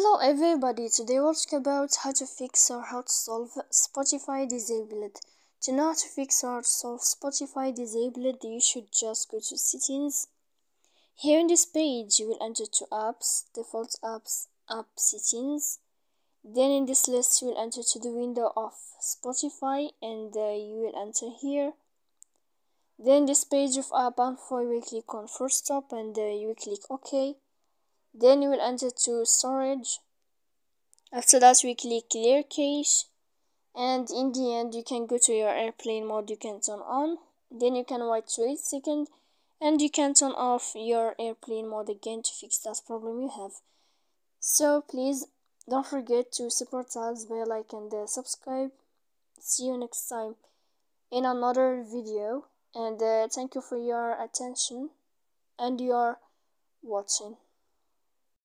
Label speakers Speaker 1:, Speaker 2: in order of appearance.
Speaker 1: Hello everybody, today we'll talk about how to fix or how to solve Spotify disabled. To know how to fix or solve Spotify disabled, you should just go to settings. Here in this page, you will enter to apps, default apps, app settings. Then in this list, you will enter to the window of Spotify and you will enter here. Then this page of app info, you will click on first stop and you will click OK. Then you will enter to storage. After that, we click clear cache, and in the end you can go to your airplane mode, you can turn on, then you can wait 8 seconds and you can turn off your airplane mode again to fix that problem you have. So please don't forget to support us by like and subscribe. See you next time in another video, and thank you for your attention and your watching.